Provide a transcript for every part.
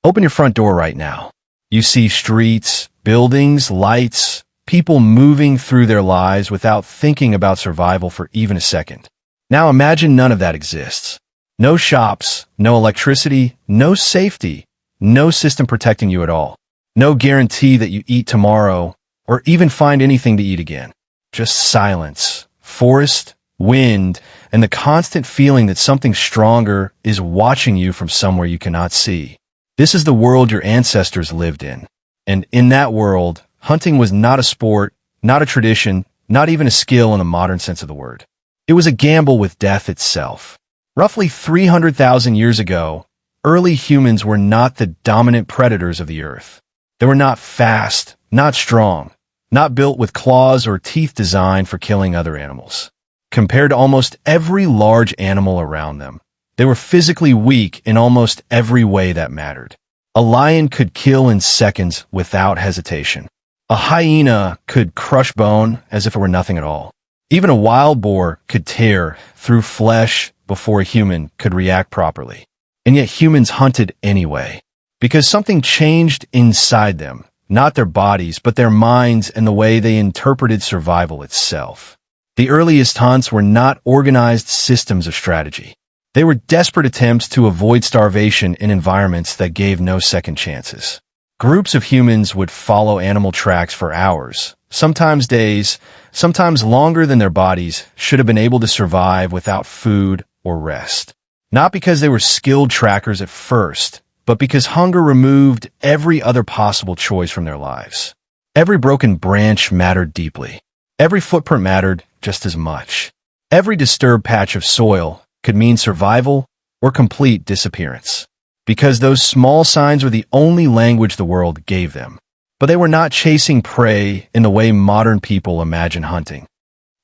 Open your front door right now. You see streets, buildings, lights, people moving through their lives without thinking about survival for even a second. Now imagine none of that exists. No shops, no electricity, no safety, no system protecting you at all. No guarantee that you eat tomorrow or even find anything to eat again. Just silence, forest, wind, and the constant feeling that something stronger is watching you from somewhere you cannot see. This is the world your ancestors lived in. And in that world, hunting was not a sport, not a tradition, not even a skill in the modern sense of the word. It was a gamble with death itself. Roughly 300,000 years ago, early humans were not the dominant predators of the earth. They were not fast, not strong, not built with claws or teeth designed for killing other animals. Compared to almost every large animal around them, they were physically weak in almost every way that mattered. A lion could kill in seconds without hesitation. A hyena could crush bone as if it were nothing at all. Even a wild boar could tear through flesh before a human could react properly. And yet humans hunted anyway, because something changed inside them, not their bodies, but their minds and the way they interpreted survival itself. The earliest hunts were not organized systems of strategy. They were desperate attempts to avoid starvation in environments that gave no second chances. Groups of humans would follow animal tracks for hours, sometimes days, sometimes longer than their bodies should have been able to survive without food or rest. Not because they were skilled trackers at first, but because hunger removed every other possible choice from their lives. Every broken branch mattered deeply. Every footprint mattered just as much. Every disturbed patch of soil could mean survival or complete disappearance, because those small signs were the only language the world gave them. But they were not chasing prey in the way modern people imagine hunting.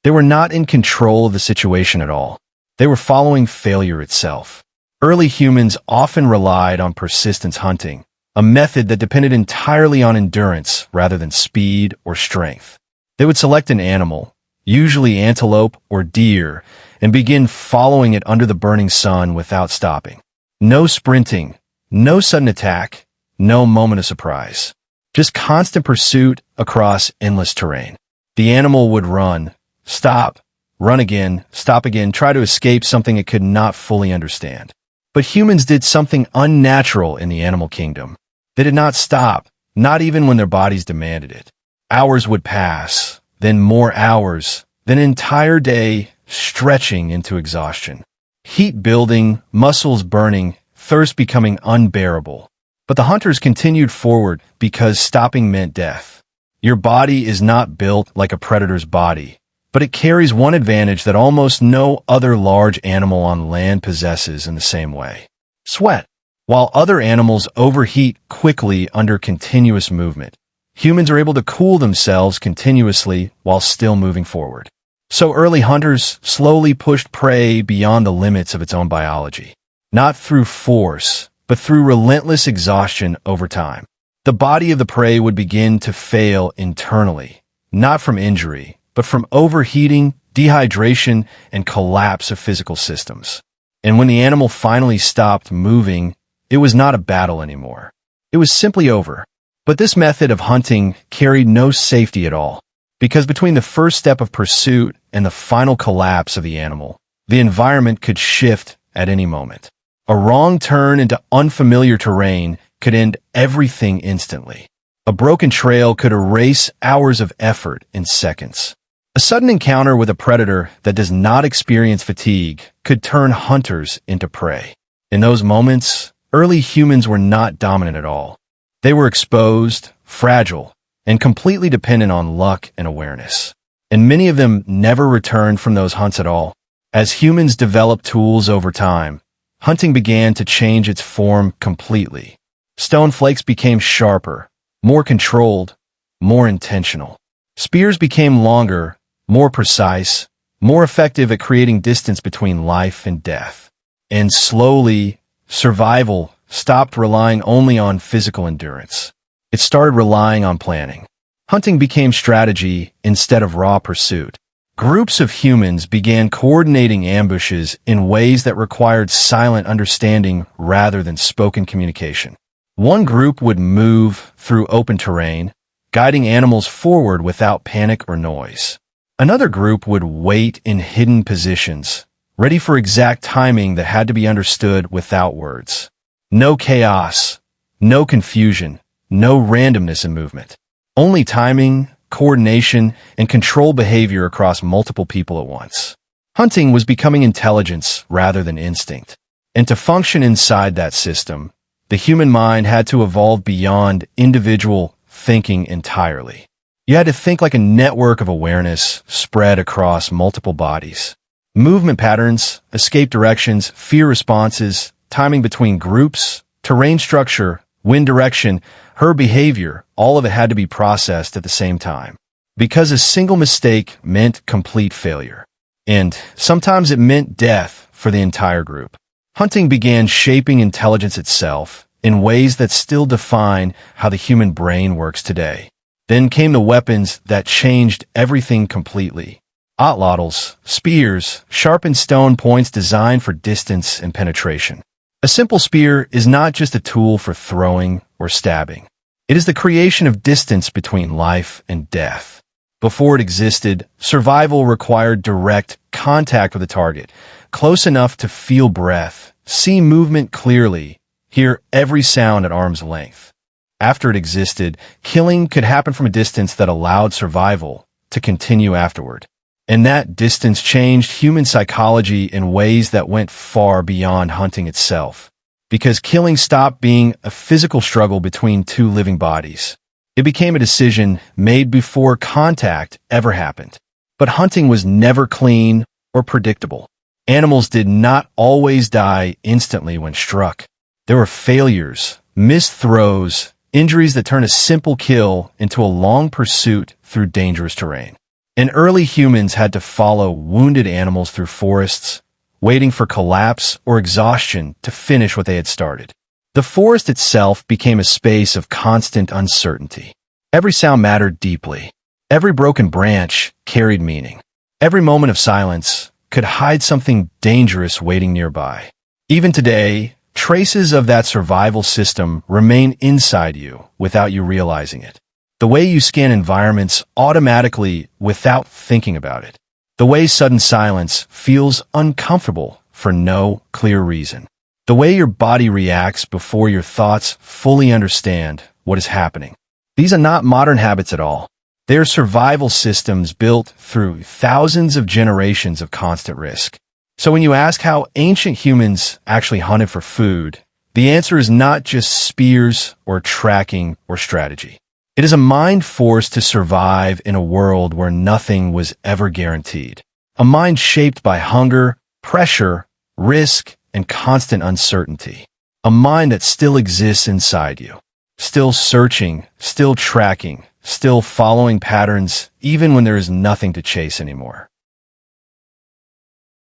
They were not in control of the situation at all. They were following failure itself. Early humans often relied on persistence hunting, a method that depended entirely on endurance rather than speed or strength. They would select an animal, usually antelope or deer, and begin following it under the burning sun without stopping. No sprinting, no sudden attack, no moment of surprise. Just constant pursuit across endless terrain. The animal would run, stop, run again, stop again, try to escape something it could not fully understand. But humans did something unnatural in the animal kingdom. They did not stop, not even when their bodies demanded it. Hours would pass, then more hours, then an entire day, stretching into exhaustion. Heat building, muscles burning, thirst becoming unbearable. But the hunters continued forward because stopping meant death. Your body is not built like a predator's body, but it carries one advantage that almost no other large animal on land possesses in the same way. Sweat. While other animals overheat quickly under continuous movement, humans are able to cool themselves continuously while still moving forward. So early hunters slowly pushed prey beyond the limits of its own biology, not through force, but through relentless exhaustion over time. The body of the prey would begin to fail internally, not from injury, but from overheating, dehydration, and collapse of physical systems. And when the animal finally stopped moving, it was not a battle anymore. It was simply over. But this method of hunting carried no safety at all, because between the first step of pursuit and the final collapse of the animal, the environment could shift at any moment. A wrong turn into unfamiliar terrain could end everything instantly. A broken trail could erase hours of effort in seconds. A sudden encounter with a predator that does not experience fatigue could turn hunters into prey. In those moments, early humans were not dominant at all. They were exposed, fragile, and completely dependent on luck and awareness. And many of them never returned from those hunts at all. As humans developed tools over time, hunting began to change its form completely. Stone flakes became sharper, more controlled, more intentional. Spears became longer, more precise, more effective at creating distance between life and death. And slowly, survival stopped relying only on physical endurance. It started relying on planning. Hunting became strategy instead of raw pursuit. Groups of humans began coordinating ambushes in ways that required silent understanding rather than spoken communication. One group would move through open terrain, guiding animals forward without panic or noise. Another group would wait in hidden positions, ready for exact timing that had to be understood without words. No chaos, no confusion, no randomness in movement. Only timing, coordination, and control behavior across multiple people at once. Hunting was becoming intelligence rather than instinct. And to function inside that system, the human mind had to evolve beyond individual thinking entirely. You had to think like a network of awareness spread across multiple bodies. Movement patterns, escape directions, fear responses, timing between groups, terrain structure, wind direction, her behavior, all of it had to be processed at the same time. Because a single mistake meant complete failure. And sometimes it meant death for the entire group. Hunting began shaping intelligence itself in ways that still define how the human brain works today. Then came the weapons that changed everything completely. Atlatls, spears, sharpened stone points designed for distance and penetration. A simple spear is not just a tool for throwing or stabbing. It is the creation of distance between life and death. Before it existed, survival required direct contact with the target, close enough to feel breath, see movement clearly, hear every sound at arm's length. After it existed, killing could happen from a distance that allowed survival to continue afterward. And that distance changed human psychology in ways that went far beyond hunting itself. Because killing stopped being a physical struggle between two living bodies. It became a decision made before contact ever happened. But hunting was never clean or predictable. Animals did not always die instantly when struck. There were failures, missed throws, injuries that turned a simple kill into a long pursuit through dangerous terrain. And early humans had to follow wounded animals through forests, waiting for collapse or exhaustion to finish what they had started. The forest itself became a space of constant uncertainty. Every sound mattered deeply. Every broken branch carried meaning. Every moment of silence could hide something dangerous waiting nearby. Even today, traces of that survival system remain inside you without you realizing it. The way you scan environments automatically without thinking about it. The way sudden silence feels uncomfortable for no clear reason. The way your body reacts before your thoughts fully understand what is happening. These are not modern habits at all. They are survival systems built through thousands of generations of constant risk. So when you ask how ancient humans actually hunted for food, the answer is not just spears or tracking or strategy. It is a mind forced to survive in a world where nothing was ever guaranteed. A mind shaped by hunger, pressure, risk, and constant uncertainty. A mind that still exists inside you. Still searching, still tracking, still following patterns, even when there is nothing to chase anymore.